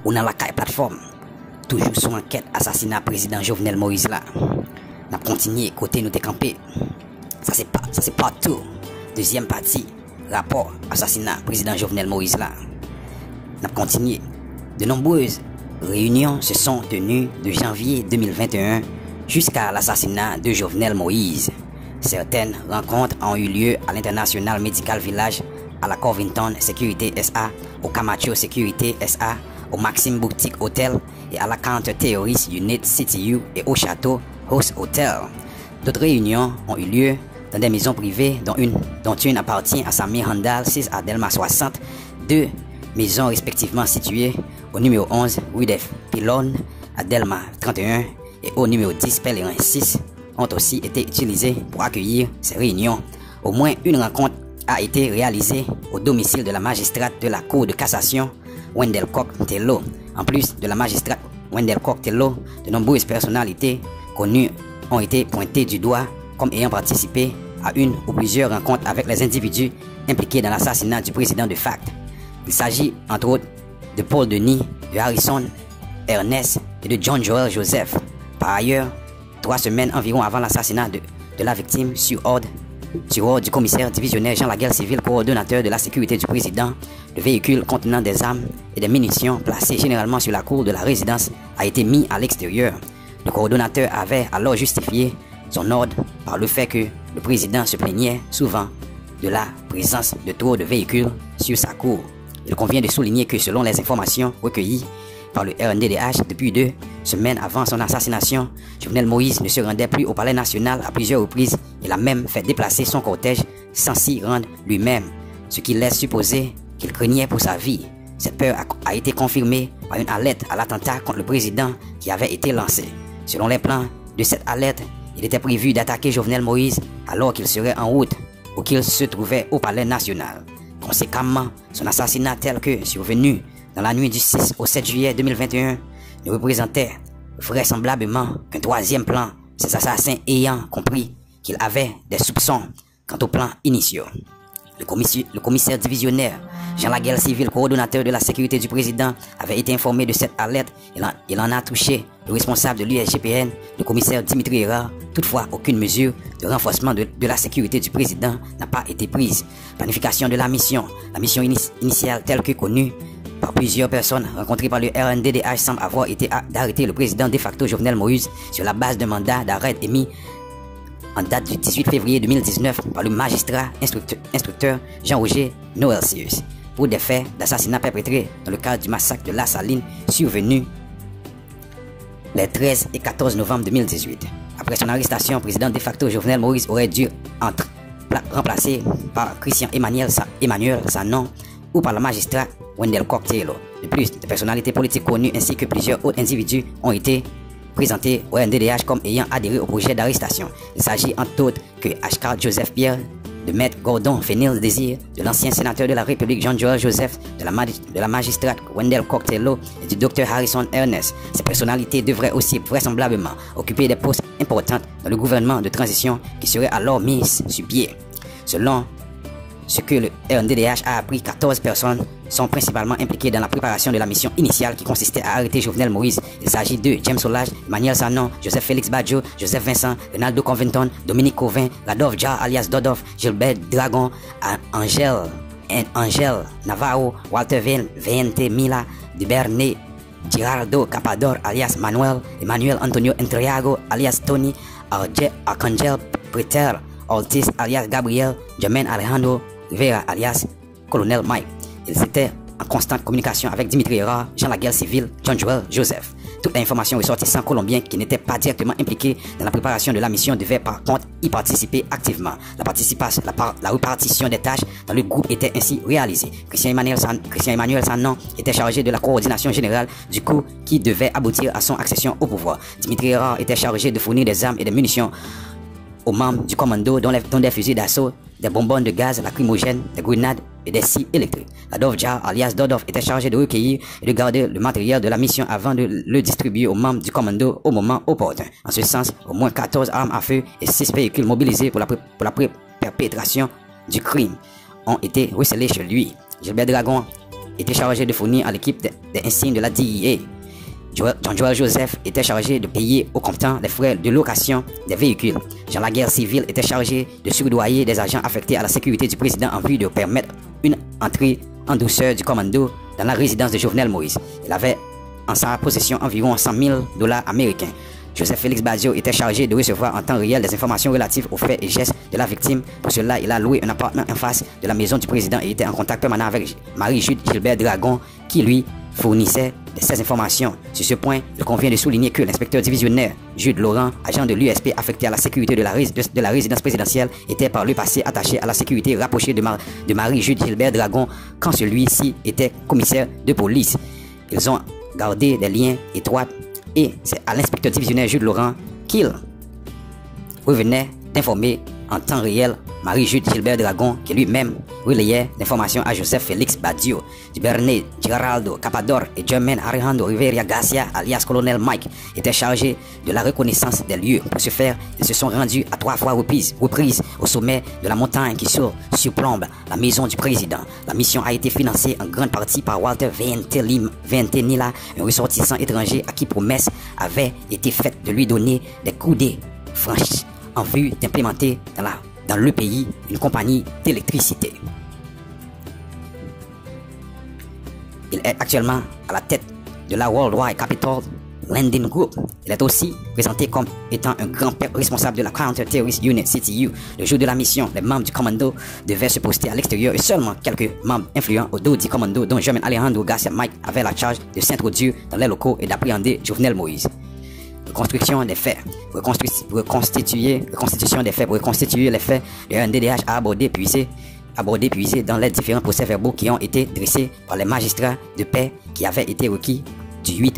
ou dans la caille plateforme, toujours sous enquête assassinat président Jovenel Moïse là. N'a continué côté nous décamper. Ça c'est partout. Deuxième partie, rapport assassinat président Jovenel Moïse là. N'a continué. De nombreuses réunions se sont tenues de janvier 2021 jusqu'à l'assassinat de Jovenel Moïse. Certaines rencontres ont eu lieu à l'International Medical Village, à la Covington Security SA, au Camacho Security SA, au Maxime Boutique Hotel et à la Counter Terrorist Unit CTU et au Château House Hotel. D'autres réunions ont eu lieu dans des maisons privées dont une appartient à Samir Handal 6 à Delma 60, deux maisons respectivement situées au numéro 11 rue des Pylônes à Delma 31 et au numéro 10 Pèlerin 6 ont aussi été utilisées pour accueillir ces réunions. Au moins une rencontre a été réalisée au domicile de la magistrate de la Cour de cassation Wendell Cock-Tello. En plus de la magistrate Wendell Cock-Tello, de nombreuses personnalités connues ont été pointées du doigt comme ayant participé à une ou plusieurs rencontres avec les individus impliqués dans l'assassinat du président de facto. Il s'agit entre autres de Paul Denis, de Harrison Ernest et de John Joel Joseph. Par ailleurs, 3 semaines environ avant l'assassinat de la victime, sur ordre du commissaire divisionnaire Jean Laguerre Civil, coordonnateur de la sécurité du président, le véhicule contenant des armes et des munitions placé généralement sur la cour de la résidence a été mis à l'extérieur. Le coordonnateur avait alors justifié son ordre par le fait que le président se plaignait souvent de la présence de trop de véhicules sur sa cour. Il convient de souligner que selon les informations recueillies par le RNDDH depuis 2 semaines avant son assassination, Jovenel Moïse ne se rendait plus au Palais National à plusieurs reprises. Il a même fait déplacer son cortège sans s'y rendre lui-même, ce qui laisse supposer qu'il craignait pour sa vie. Cette peur a été confirmée par une alerte à l'attentat contre le président qui avait été lancée. Selon les plans de cette alerte, il était prévu d'attaquer Jovenel Moïse alors qu'il serait en route ou qu'il se trouvait au Palais National. Conséquemment, son assassinat tel que survenu dans la nuit du 6 au 7 juillet 2021 ne représentait vraisemblablement qu'un troisième plan, ces assassins ayant compris qu'ils avaient des soupçons quant au plan initial. Le commissaire divisionnaire Jean Laguerre Civil, coordonnateur de la sécurité du président, avait été informé de cette alerte. Il en a touché le responsable de l'USGPN, le commissaire Dimitri Erard. Toutefois, aucune mesure de renforcement de la sécurité du président n'a pas été prise. Planification de la mission initiale telle que connue par plusieurs personnes rencontrées par le RNDDH semble avoir été d'arrêter le président de facto Jovenel Moïse sur la base d'un mandat d'arrêt émis en date du 18 février 2019 par le magistrat instructeur Jean-Roger Noël-Sius pour des faits d'assassinat perpétrés dans le cadre du massacre de La Saline survenu les 13 et 14 novembre 2018. Après son arrestation, le président de facto Jovenel Moïse aurait dû être remplacé par Christian Emmanuel Sanon ou par le magistrat Wendell Cock-Tello. De plus, des personnalités politiques connues ainsi que plusieurs autres individus ont été présentés au NDDH comme ayant adhéré au projet d'arrestation. Il s'agit entre autres que H.K. Joseph Pierre, de Maître Gordon Fénil Désir, de l'ancien sénateur de la République John Joel Joseph, de la magistrate Wendell Cock-Tello et du docteur Harrison Ernest. Ces personnalités devraient aussi vraisemblablement occuper des postes importants dans le gouvernement de transition qui serait alors mis sur pied. Selon ce que le RNDDH a appris, 14 personnes sont principalement impliquées dans la préparation de la mission initiale qui consistait à arrêter Jovenel Moïse. Il s'agit de James Solage, Emmanuel Sanon, Joseph Félix Badjo, Joseph Vincent, Ronaldo Covington, Dominique Covin, Radolphe Jar alias Dodov, Gilbert Dragon, Angel Navarro, Walter VNT Mila, Dubernay, Girardo Capador alias Manuel, Emmanuel Antonio Entriago alias Tony, Arcangel Preter Ortiz alias Gabriel, Jermaine Alejandro Rivera alias Colonel Mike. Ils étaient en constante communication avec Dimitri Erard, Jean Laguerre Civil, John Joel Joseph. Toute l'information ressortissant colombien qui n'était pas directement impliqué dans la préparation de la mission devait par contre y participer activement. La répartition des tâches dans le groupe était ainsi réalisée. Christian Emmanuel Sanon était chargé de la coordination générale du coup qui devait aboutir à son accession au pouvoir. Dimitri Erard était chargé de fournir des armes et des munitions aux membres du commando dont des fusils d'assaut, des bonbonnes de gaz lacrymogènes, des grenades et des scies électriques. Radolphe Jar alias Dodov était chargé de recueillir et de garder le matériel de la mission avant de le distribuer aux membres du commando au moment opportun. En ce sens, au moins 14 armes à feu et 6 véhicules mobilisés pour la perpétration du crime ont été recélés chez lui. Gilbert Dragon était chargé de fournir à l'équipe des insignes de la DEA. John-Joel Joseph était chargé de payer au comptant les frais de location des véhicules. Jean Laguerre Civil était chargé de surdoyer des agents affectés à la sécurité du président en vue de permettre une entrée en douceur du commando dans la résidence de Jovenel Moïse. Il avait en sa possession environ 100 000 $ américains. Joseph Félix Badiou était chargé de recevoir en temps réel des informations relatives aux faits et gestes de la victime. Pour cela, il a loué un appartement en face de la maison du président et était en contact permanent avec Marie-Jude Gilbert Dragon qui lui fournissait ces informations. Sur ce point, il convient de souligner que l'inspecteur divisionnaire Jude Laurent, agent de l'USP affecté à la sécurité de la résidence présidentielle, était par le passé attaché à la sécurité rapprochée de Marie-Jude Gilbert Dragon quand celui-ci était commissaire de police. Ils ont gardé des liens étroits et c'est à l'inspecteur divisionnaire Jude Laurent qu'il revenait d'informer en temps réel Marie-Jude Gilbert Dragon qui lui-même relayait l'information à Joseph Félix Badiou. Duvernay, Geraldo Capador et Germain Alejandro Rivera Garcia, alias Colonel Mike, étaient chargés de la reconnaissance des lieux. Pour ce faire, ils se sont rendus à 3 fois reprises au sommet de la montagne qui surplombe la maison du président. La mission a été financée en grande partie par Walter Ventenilla, un ressortissant étranger à qui promesse avait été faite de lui donner des coudées franches en vue d'implémenter dans le pays une compagnie d'électricité. Il est actuellement à la tête de la Worldwide Capital Lending Group. Il est aussi présenté comme étant un grand père responsable de la Counter-Terrorist Unit CTU. Le jour de la mission, les membres du commando devaient se poster à l'extérieur et seulement quelques membres influents au dos du commando, dont Germain Alejandro Garcia Mike, avaient la charge de s'introduire dans les locaux et d'appréhender Jovenel Moïse. Reconstruction des faits. Reconstitution des faits. Pour reconstituer les faits, le RNDDH a abordé puisé dans les différents procès-verbaux qui ont été dressés par les magistrats de paix qui avaient été requis du 8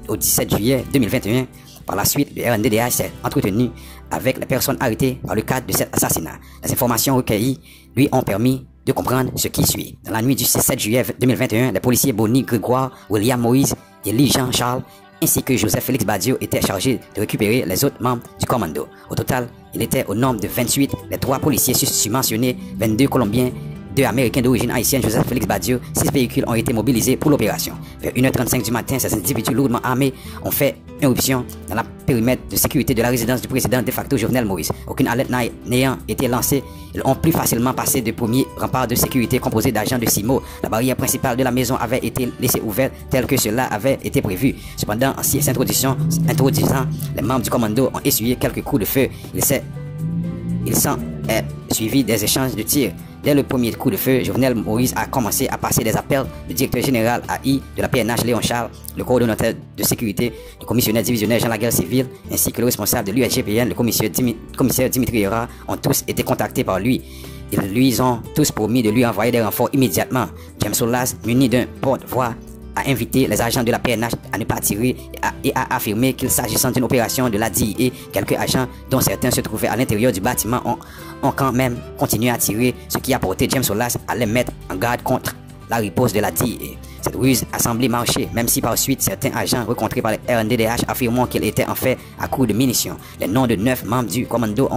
au 17 juillet 2021. Par la suite, le RNDDH s'est entretenu avec les personnes arrêtées dans le cadre de cet assassinat. Les informations recueillies lui ont permis de comprendre ce qui suit. Dans la nuit du 7 juillet 2021, les policiers Bonnie Grégoire, William Moïse et Lee Jean-Charles ainsi que Joseph Félix Badiou étaient chargés de récupérer les autres membres du commando. Au total, il était au nombre de 28, les 3 policiers mentionnés, 22 Colombiens, 2 Américains d'origine haïtienne, Joseph Félix Badiou. 6 véhicules ont été mobilisés pour l'opération. Vers 1h35 du matin, ces individus lourdement armés ont fait éruption dans la périmètre de sécurité de la résidence du président de facto Jovenel Moïse. Aucune alerte n'ayant été lancée, ils ont plus facilement passé de premiers remparts de sécurité composés d'agents de CIMO. La barrière principale de la maison avait été laissée ouverte tel que cela avait été prévu. Cependant, en s'introduisant, les membres du commando ont essuyé quelques coups de feu. Il s'en est suivi des échanges de tirs. Dès le premier coup de feu, Jovenel Moïse a commencé à passer des appels. Le directeur général AI de la PNH, Léon Charles, le coordonnateur de sécurité, le commissionnaire divisionnaire Jean Laguerre Civil, ainsi que le responsable de l'USGPN, le commissaire Dimitri Hera, ont tous été contactés par lui. Ils lui ont tous promis de lui envoyer des renforts immédiatement. James Solas, muni d'un porte-voix, a invité les agents de la PNH à ne pas tirer et a affirmé qu'il s'agissant d'une opération de la DIA. Quelques agents, dont certains se trouvaient à l'intérieur du bâtiment, ont quand même continué à tirer, ce qui a porté James Solas à les mettre en garde contre la riposte de la DIA. Cette ruse a semblé marcher, même si par suite certains agents rencontrés par les RNDDH affirmant qu'ils étaient en fait à coup de munitions. Les noms de 9 membres du commando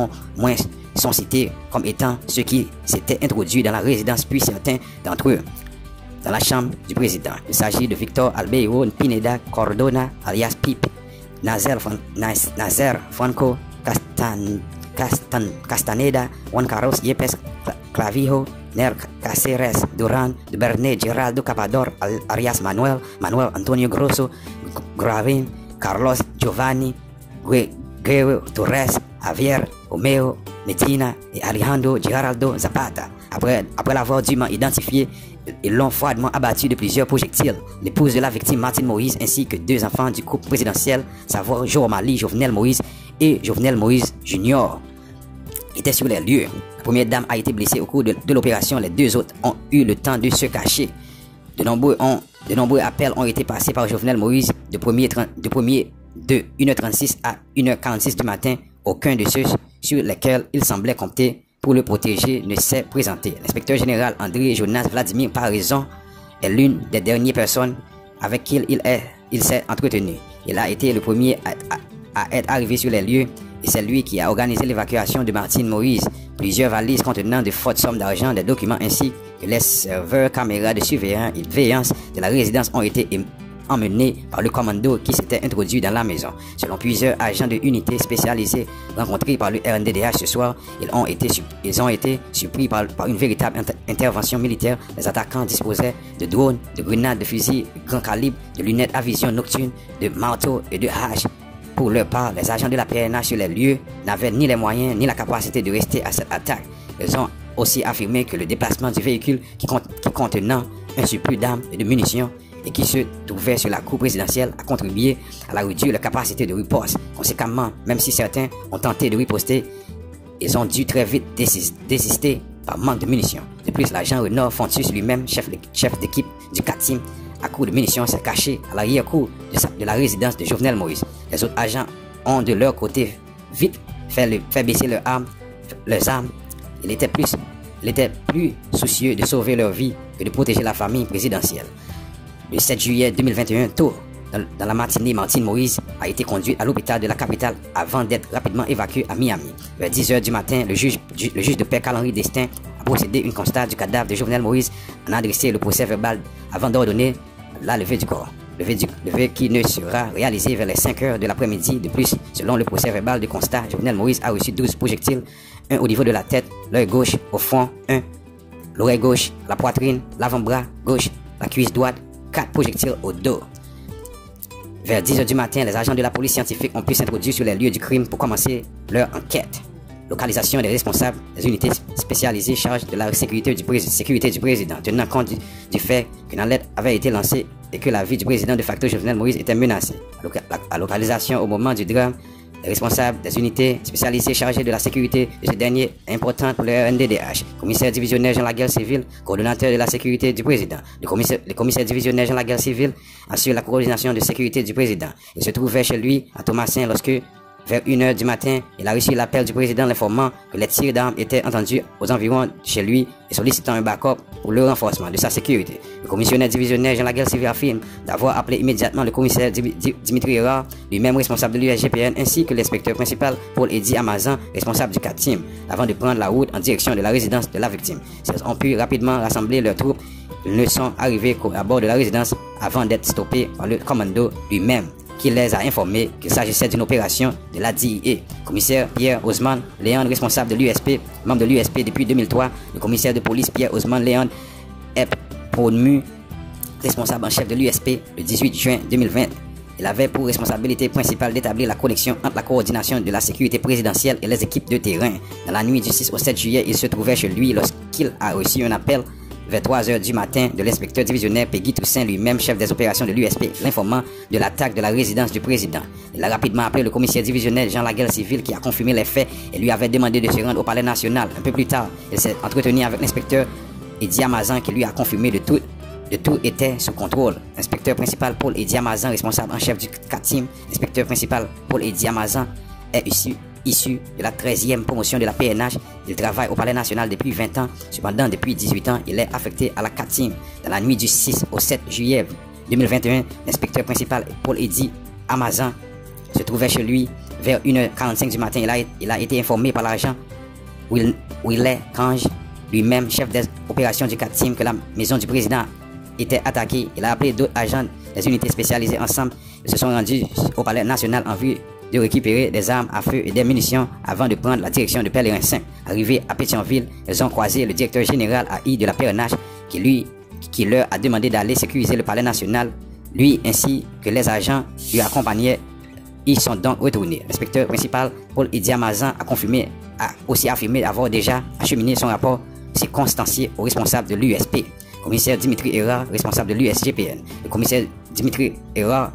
sont cités comme étant ceux qui s'étaient introduits dans la résidence, puis certains d'entre eux dans la chambre du président. Il s'agit de Victor Albeiro Pineda Cordona, alias Pipe, Nazer Franco Castaneda, Juan Carlos Yepes Clavijo, Ner Caceres Duran, Duvernay Geraldo Capador, Arias Manuel Antonio Grosso, Gravin, Carlos Giovanni, Guerrero Torres, Javier Romeo Medina et Alejandro Geraldo Zapata. Après l'avoir dûment identifié, ils l'ont froidement abattu de plusieurs projectiles. L'épouse de la victime, Martine Moïse, ainsi que 2 enfants du couple présidentiel, savoir Joe-Mali Jovenel Moïse et Jovenel Moïse Jr., étaient sur les lieux. La première dame a été blessée au cours de l'opération. Les 2 autres ont eu le temps de se cacher. De nombreux appels ont été passés par Jovenel Moïse de 1h36 à 1h46 du matin. Aucun de ceux sur lesquels il semblait compter pour le protéger ne s'est présenté. L'inspecteur général André Jonas Vladimir Paraison est l'une des dernières personnes avec qui il s'est entretenu. Il a été le premier à être arrivé sur les lieux et c'est lui qui a organisé l'évacuation de Martine Moïse. Plusieurs valises contenant de fortes sommes d'argent, des documents ainsi que les serveurs caméras de surveillance de la résidence ont été emmenés par le commando qui s'était introduit dans la maison. Selon plusieurs agents de unités spécialisées rencontrés par le RNDDH ce soir, ils ont été surpris par une véritable intervention militaire. Les attaquants disposaient de drones, de grenades, de fusils de grand calibre, de lunettes à vision nocturne, de marteaux et de haches. Pour leur part, les agents de la PNH sur les lieux n'avaient ni les moyens ni la capacité de rester à cette attaque. Ils ont aussi affirmé que le déplacement du véhicule qui contenant un surplus d'armes et de munitions et qui se trouvait sur la cour présidentielle a contribué à la réduire la capacité de riposte. Conséquemment, même si certains ont tenté de riposter, ils ont dû très vite désister par manque de munitions. De plus, l'agent Renaud Fontus lui-même, chef d'équipe du CATIM, à court de munitions, s'est caché à l'arrière-cour de la résidence de Jovenel Moïse. Les autres agents ont de leur côté vite fait baisser leurs armes. Il était plus soucieux de sauver leur vie que de protéger la famille présidentielle. Le 7 juillet 2021, tôt dans la matinée, Martine Moïse a été conduite à l'hôpital de la capitale avant d'être rapidement évacuée à Miami. Vers 10 h du matin, le juge de paix Carl-Henri Destin a procédé à une constat du cadavre de Jovenel Moïse en a adressé le procès verbal avant d'ordonner la levée du corps. Levée qui ne sera réalisée vers les 5 h de l'après-midi. De plus, selon le procès verbal de constat, Jovenel Moïse a reçu 12 projectiles, un au niveau de la tête, l'œil gauche, au front, l'oreille gauche, la poitrine, l'avant-bras gauche, la cuisse droite, 4 projectiles au dos. Vers 10 h du matin, les agents de la police scientifique ont pu s'introduire sur les lieux du crime pour commencer leur enquête. Localisation des responsables des unités spécialisées chargées de la sécurité du président, tenant compte du fait qu'une alerte avait été lancée et que la vie du président de facto Jovenel Moïse était menacée. La localisation au moment du drame, les responsables des unités spécialisées chargées de la sécurité de ce dernier est importante pour le RNDDH. Commissaire divisionnaire Jean Laguerre Civile, coordonnateur de la sécurité du président. Le commissaire divisionnaire Jean Laguerre Civile assure la coordination de sécurité du président. Il se trouvait chez lui à Thomasin lorsque, vers 1 h du matin, il a reçu l'appel du président l'informant que les tirs d'armes étaient entendus aux environs de chez lui et sollicitant un backup pour le renforcement de sa sécurité. Le commissionnaire divisionnaire Jean Laguerre Civile affirme d'avoir appelé immédiatement le commissaire Dimitri Erard, lui-même responsable de l'USGPN, ainsi que l'inspecteur principal Paul Eddy Amazan, responsable du CATIM, avant de prendre la route en direction de la résidence de la victime. Ils ont pu rapidement rassembler leurs troupes. Ils ne sont arrivés qu'à bord de la résidence avant d'être stoppés par le commando lui-même, qui les a informés qu'il s'agissait d'une opération de la DIA. Commissaire Pierre Osman Léon, responsable de l'USP, membre de l'USP depuis 2003, le commissaire de police Pierre Osman Léon est promu responsable en chef de l'USP le 18 juin 2020. Il avait pour responsabilité principale d'établir la connexion entre la coordination de la sécurité présidentielle et les équipes de terrain. Dans la nuit du 6 au 7 juillet, il se trouvait chez lui lorsqu'il a reçu un appel vers 3 h du matin de l'inspecteur divisionnaire Peggy Toussaint, lui-même chef des opérations de l'USP, l'informant de l'attaque de la résidence du président. Il a rapidement appelé le commissaire divisionnaire Jean Laguerre Civile qui a confirmé les faits et lui avait demandé de se rendre au palais national. Un peu plus tard, il s'est entretenu avec l'inspecteur Eddy Amazan qui lui a confirmé de tout était sous contrôle. Inspecteur principal Paul Eddy Amazan, responsable en chef du CATIM, inspecteur principal Paul Eddy Amazan est issu de la 13e promotion de la PNH. Il travaille au Palais National depuis 20 ans. Cependant, depuis 18 ans, il est affecté à la CATIM. Dans la nuit du 6 au 7 juillet 2021, l'inspecteur principal Paul Eddy Amazan se trouvait chez lui vers 1 h 45 du matin. Il a été informé par l'agent Willet Kange, lui-même chef des opérations du CATIM, que la maison du président était attaquée. Il a appelé d'autres agents des unités spécialisées ensemble. Ils se sont rendus au Palais National en vue de récupérer des armes à feu et des munitions avant de prendre la direction de Pèlerin Saint. Arrivés à Pétionville, ils ont croisé le directeur général AI de la PNH qui leur a demandé d'aller sécuriser le Palais National. Lui ainsi que les agents lui accompagnaient. Ils sont donc retournés. L'inspecteur principal Paul Eddy Amazan a aussi affirmé avoir déjà acheminé son rapport circonstancié au responsable de l'USP. Commissaire Dimitri Erard, responsable de l'USGPN. Le commissaire Dimitri Erard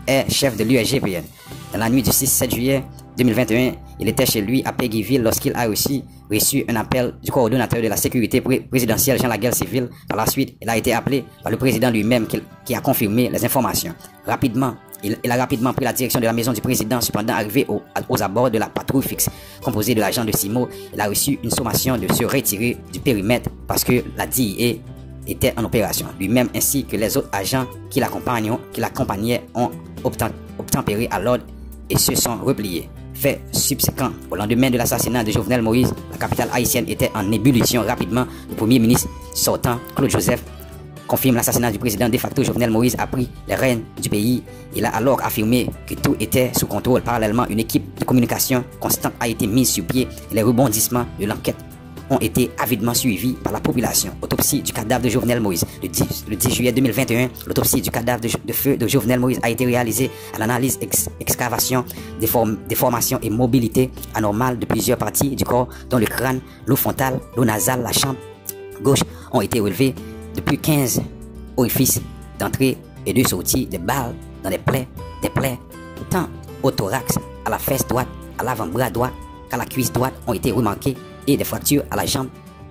est chef de l'USGPN. Dans la nuit du 6-7 juillet 2021, il était chez lui à Péguiville lorsqu'il a reçu un appel du coordonnateur de la sécurité présidentielle Jean Laguerre Civile. Par la suite, il a été appelé par le président lui-même qui a confirmé les informations. Rapidement, il a rapidement pris la direction de la maison du président. Cependant, arrivé aux abords de la patrouille fixe composée de l'agent de Simo, il a reçu une sommation de se retirer du périmètre parce que la DIA était en opération. Lui-même ainsi que les autres agents qui l'accompagnaient ont obtempéré à l'ordre et se sont repliés. Fait subséquent, au lendemain de l'assassinat de Jovenel Moïse, la capitale haïtienne était en ébullition. Rapidement, le premier ministre sortant, Claude Joseph, confirme l'assassinat du président de facto. Jovenel Moïse a pris les rênes du pays. Il a alors affirmé que tout était sous contrôle. Parallèlement, une équipe de communication constante a été mise sur pied et les rebondissements de l'enquête ont été avidement suivis par la population. Autopsie du cadavre de Jovenel Moïse. Le 10 juillet 2021, l'autopsie du cadavre de feu de Jovenel Moïse a été réalisée à l'analyse excavation, déformation et mobilité anormale de plusieurs parties du corps, dont le crâne, l'eau frontale, l'eau nasale, la chambre gauche ont été relevés. Depuis 15 orifices d'entrée et de sortie, des balles dans des plaies, tant au thorax, à la fesse droite, à l'avant-bras droit, qu'à la cuisse droite ont été remarqués, et des fractures à la jambe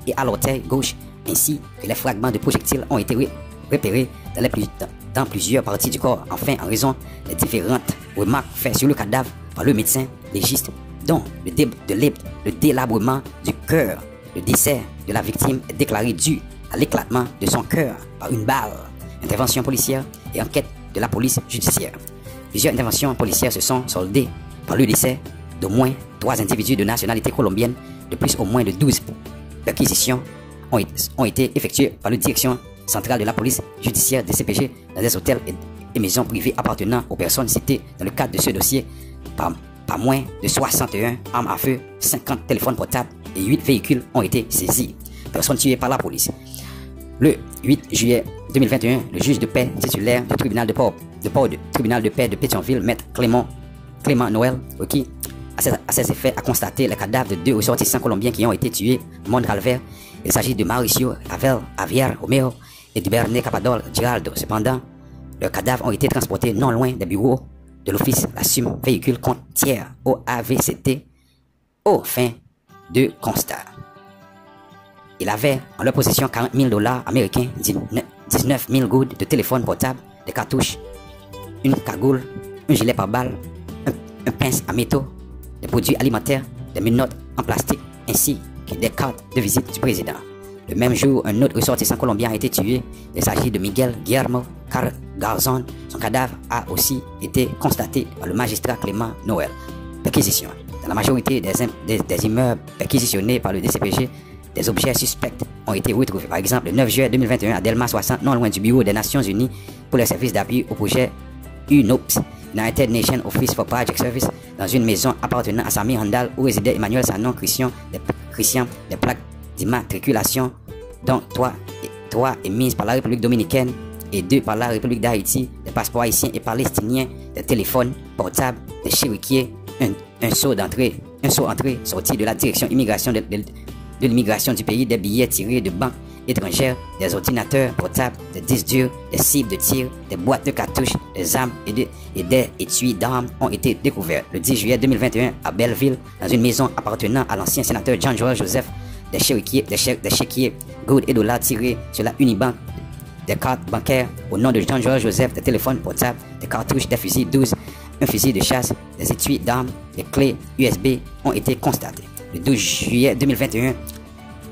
et à l'orteil gauche, ainsi que les fragments de projectiles ont été repérés dans plusieurs parties du corps. Enfin, en raison des différentes remarques faites sur le cadavre par le médecin légiste, dont le délabrement du cœur, le décès de la victime est déclaré dû à l'éclatement de son cœur par une balle. Intervention policière et enquête de la police judiciaire. Plusieurs interventions policières se sont soldées par le décès d'au moins 3 individus de nationalité colombienne. De plus, au moins de 12 perquisitions ont été effectuées par la direction centrale de la police judiciaire des CPG dans des hôtels et maisons privées appartenant aux personnes citées dans le cadre de ce dossier. Pas moins de 61 armes à feu, 50 téléphones portables et 8 véhicules ont été saisis. Personnes tuées par la police. Le 8 juillet 2021, le juge de paix titulaire du tribunal de paix de Pétionville, maître Clément Noël, qui à ces effets a constaté les cadavres de 2 ressortissants colombiens qui ont été tués à Mondralver. Il s'agit de Mauricio Javier Romero et du Bernet Capador Giraldo. Cependant, leurs cadavres ont été transportés non loin des bureaux de l'office l'assume véhicule compte tiers au AVCT aux fins de constat. Il avait en leur possession 40 000 $ américains, 19 000 gouttes de téléphone portable, des cartouches, une cagoule, un gilet pare-balles, un pince à métaux, des produits alimentaires, des menottes en plastique, ainsi que des cartes de visite du président. Le même jour, un autre ressortissant colombien a été tué. Il s'agit de Miguel Guillermo Garzón. Son cadavre a aussi été constaté par le magistrat Clément Noël. Perquisition. Dans la majorité des immeubles perquisitionnés par le DCPG, des objets suspects ont été retrouvés. Par exemple, le 9 juillet 2021 à Delma 60, non loin du bureau des Nations Unies pour les services d'appui au projet UNOPS, United Nations Office for Project Service, dans une maison appartenant à Samir Handal où résidait Emmanuel Sanon Christian, des plaques d'immatriculation, dont 3 émises par la République dominicaine et 2 par la République d'Haïti, des passeports haïtiens et palestiniens, des téléphones portables, des chéquiers, un saut entrée-sortie de la direction immigration de l'immigration du pays, des billets tirés de banques étrangères, des ordinateurs portables, des disques durs, des cibles de tir, des boîtes de cartouches, des armes et des étuis d'armes ont été découverts. Le 10 juillet 2021 à Belleville, dans une maison appartenant à l'ancien sénateur John Joel Joseph, des chéquiers, gouttes et dollars tirés sur la Unibank, des cartes bancaires au nom de John Joel Joseph, des téléphones portables, des cartouches, des fusils 12, un fusil de chasse, des étuis d'armes, des clés USB ont été constatées. Le 12 juillet 2021,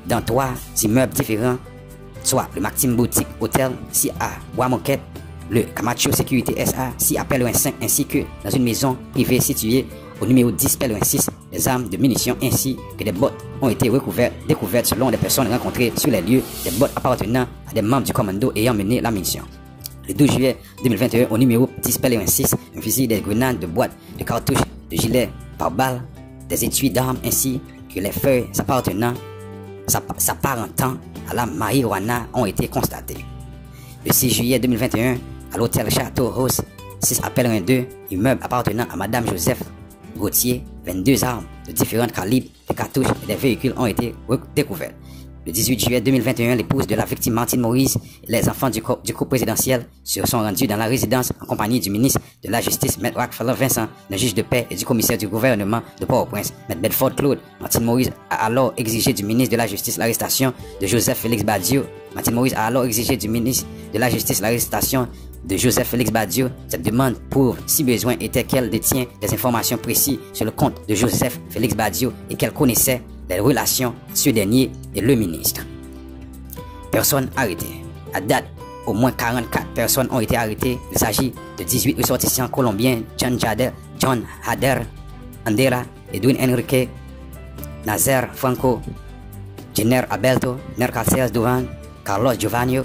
dans 3 immeubles différents, soit le Maxime Boutique Hotel, si à Bois-Moquette, le Camacho Sécurité SA, si à Pèlerin 5, ainsi que dans une maison privée située au numéro 10 Pèlerin 6, des armes de munitions ainsi que des bottes ont été découvertes selon les personnes rencontrées sur les lieux, des bottes appartenant à des membres du commando ayant mené la munition. Le 12 juillet 2021, au numéro 10 Pèlerin 6, un fusil, des grenades, de boîtes, de cartouches, de gilets pare-balles, des étuis d'armes ainsi que les feuilles s'apparentant à la marijuana ont été constatées. Le 6 juillet 2021, à l'hôtel Château Rose, 6 à Pèlerin 2, immeuble appartenant à Madame Joseph Gauthier, 22 armes de différents calibres, des cartouches et des véhicules ont été découverts. Le 18 juillet 2021, l'épouse de la victime Martine Moïse et les enfants du couple présidentiel se sont rendus dans la résidence en compagnie du ministre de la Justice, M. Rockefeller Vincent, le juge de paix et du commissaire du gouvernement de Port-au-Prince, M. Bedford Claude. Martine Moïse a alors exigé du ministre de la Justice l'arrestation de Joseph Félix Badiou. Martine Moïse a alors exigé du ministre de la Justice l'arrestation de Joseph Félix Badiou. Cette demande prouve, si besoin était, qu'elle détient des informations précises sur le compte de Joseph Félix Badiou et qu'elle connaissait les relations entre ce dernier et le ministre. Personnes arrêtées. À date, au moins 44 personnes ont été arrêtées. Il s'agit de 18 ressortissants colombiens, John Hader, Andela, Edwin Enrique, Nazer Franco, Jenner Alberto, Ner Caceres Duran, Carlos Giovanni,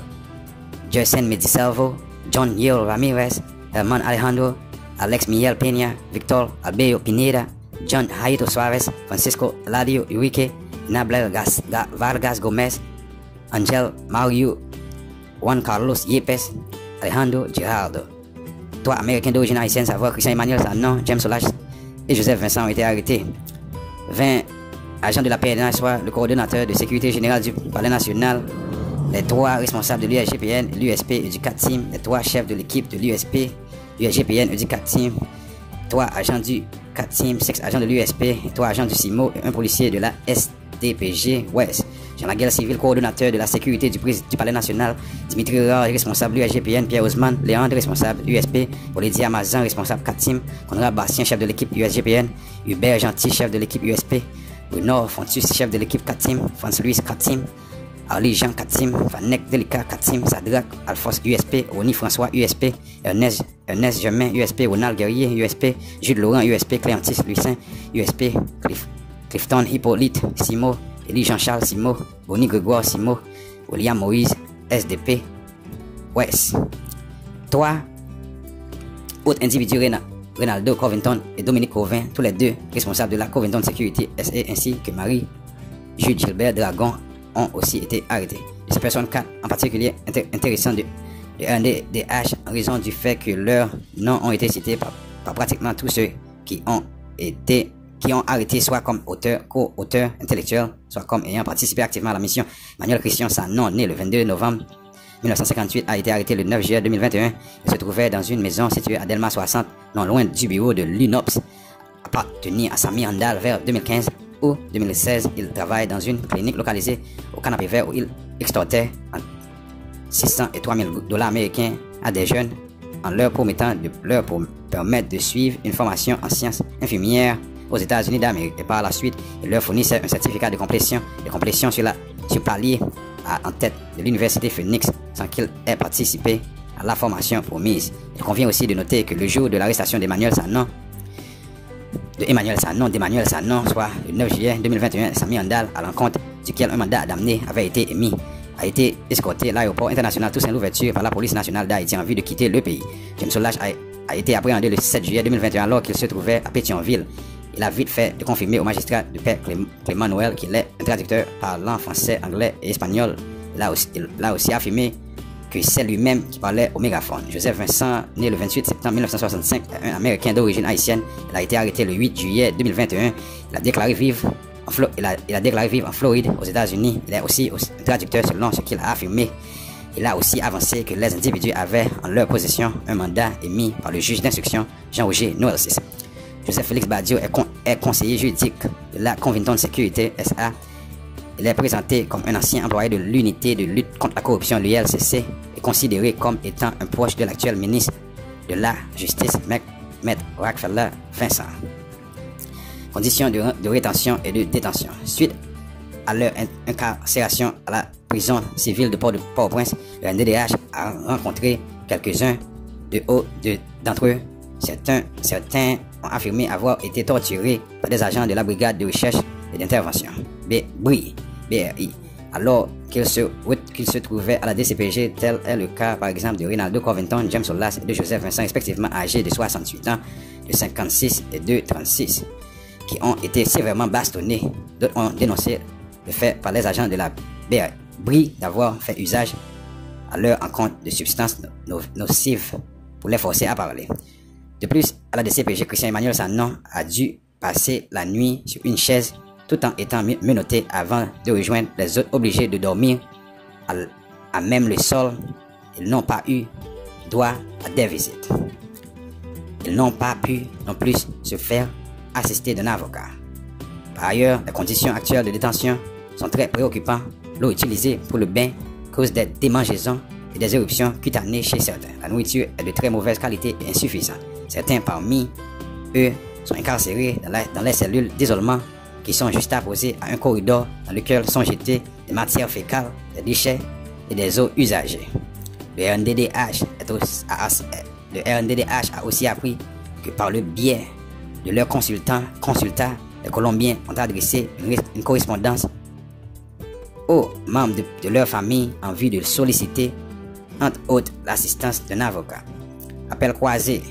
Jersen Medisalvo, John Yale Ramirez, Herman Alejandro, Alex Miguel Peña, Victor Albeo Pineda, John Haito Suarez, Francisco Eladio Urique, Nabel Vargas Gomez, Angel Mario, Juan Carlos Yepes, Alejandro Girardo. 3 Américains d'origine haïtienne, savoir Christian Emmanuel Sanon, James Solage et Joseph Vincent ont été arrêtés. 20 agents de la PNA, soit le coordonnateur de sécurité générale du Palais national, les 3 responsables de l'USGPN, l'USP et du 4 Team, les 3 chefs de l'équipe de l'USP, l'USGPN et du 4 Team, 3 agents du 4 Team, 6 agents de l'USP, 3 agents du CIMO et un policier de la SDPG Ouest. Jean-Laguerre Civil, coordonnateur de la sécurité du Palais national, Dimitri Rard, responsable l'USGPN, Pierre Ousmane, Léandre, responsable USP, Olivier Amazan, responsable 4 Team, Conrad Bastien, chef de l'équipe USGPN, Hubert Gentil, chef de l'équipe USP, Bruno Fontus, chef de l'équipe 4 Team, Franz Louis 4 Team, Ali Jean 4 Team, Vanek Delika 4 Team, Sadrak Alphonse USP, Rony François USP, Ernest Germain USP, Ronald Guerrier USP, Jules Laurent USP, Cléantis Lucin USP, Clifton Hippolyte Simo, Élie Jean-Charles Simo, Bonnie Grégoire Simo, William Moïse SDP West. 3 autres individus, Ronaldo Covington et Dominique Covin, tous les 2 responsables de la Covington Security SA, ainsi que Marie-Jude Gilbert Dragon, ont aussi été arrêtés. De ces personnes, 4 en particulier intéressants de RNDDH en raison du fait que leurs noms ont été cités par pratiquement tous ceux qui ont arrêté soit comme auteurs, co-auteurs intellectuels, soit comme ayant participé activement à la mission. Manuel Christian Sanon, né le 22 novembre 1958, a été arrêté le 9 juillet 2021. Il se trouvait dans une maison située à Delma 60, non loin du bureau de l'UNOPS, appartenant à Sami Andal vers 2015 ou 2016. Il travaille dans une clinique localisée au Canapé Vert où il extortait entre 600 et 3000 $ américains à des jeunes en leur promettant de leur permettre de suivre une formation en sciences infirmières aux États-Unis d'Amérique, et par la suite, il leur fournissait un certificat de complétion sur palier en tête de l'Université Phoenix sans qu'il ait participé à la formation promise. Il convient aussi de noter que le jour de l'arrestation d'Emmanuel Sanon, soit le 9 juillet 2021, Sami Andal, à l'encontre duquel un mandat d'amener avait été émis, a été escorté à l'aéroport international Toussaint Louverture par la police nationale d'Haïti en vue de quitter le pays. James Solage a été appréhendé le 7 juillet 2021 alors qu'il se trouvait à Pétionville. Il a vite fait de confirmer au magistrat du père Clément Noël qu'il est un traducteur parlant français, anglais et espagnol. Il a aussi affirmé que c'est lui-même qui parlait au mégaphone. Joseph Vincent, né le 28 septembre 1965, un Américain d'origine haïtienne. Il a été arrêté le 8 juillet 2021. Il a déclaré vivre en Floride, aux États-Unis. Il est aussi un traducteur selon ce qu'il a affirmé. Il a aussi avancé que les individus avaient en leur possession un mandat émis par le juge d'instruction Jean-Roger Noël-Sis. Joseph Félix Badio est conseiller juridique de la Covington Security SA. Il est présenté comme un ancien employé de l'unité de lutte contre la corruption, l'ULCC, et considéré comme étant un proche de l'actuel ministre de la Justice, Maître Rockefeller Vincent. Conditions de rétention et de détention. Suite à leur incarcération à la prison civile de Port-au-Prince, le NDDH a rencontré quelques-uns d'entre eux. Certains ont affirmé avoir été torturés par des agents de la brigade de recherche et d'intervention, BRI, alors qu'ils se trouvaient à la DCPG, tel est le cas par exemple de Ronaldo Covington, James Solas et de Joseph Vincent, respectivement âgés de 68 ans, de 56 et de 36, qui ont été sévèrement bastonnés. D'autres ont dénoncé le fait par les agents de la BRI d'avoir fait usage à leur encontre de substances nocives pour les forcer à parler. De plus, à la DCPG, Christian Emmanuel Sanon a dû passer la nuit sur une chaise tout en étant menotté avant de rejoindre les autres obligés de dormir à même le sol. Ils n'ont pas eu droit à des visites. Ils n'ont pas pu non plus se faire assister d'un avocat. Par ailleurs, les conditions actuelles de détention sont très préoccupantes. L'eau utilisée pour le bain cause des démangeaisons et des éruptions cutanées chez certains. La nourriture est de très mauvaise qualité et insuffisante. Certains parmi eux sont incarcérés dans les cellules d'isolement qui sont juxtaposées à un corridor dans lequel sont jetées des matières fécales, des déchets et des eaux usagées. Le RNDDH a aussi appris que par le biais de leurs consultants, les Colombiens ont adressé une correspondance aux membres de leur famille en vue de solliciter, entre autres, l'assistance d'un avocat. Appel croisé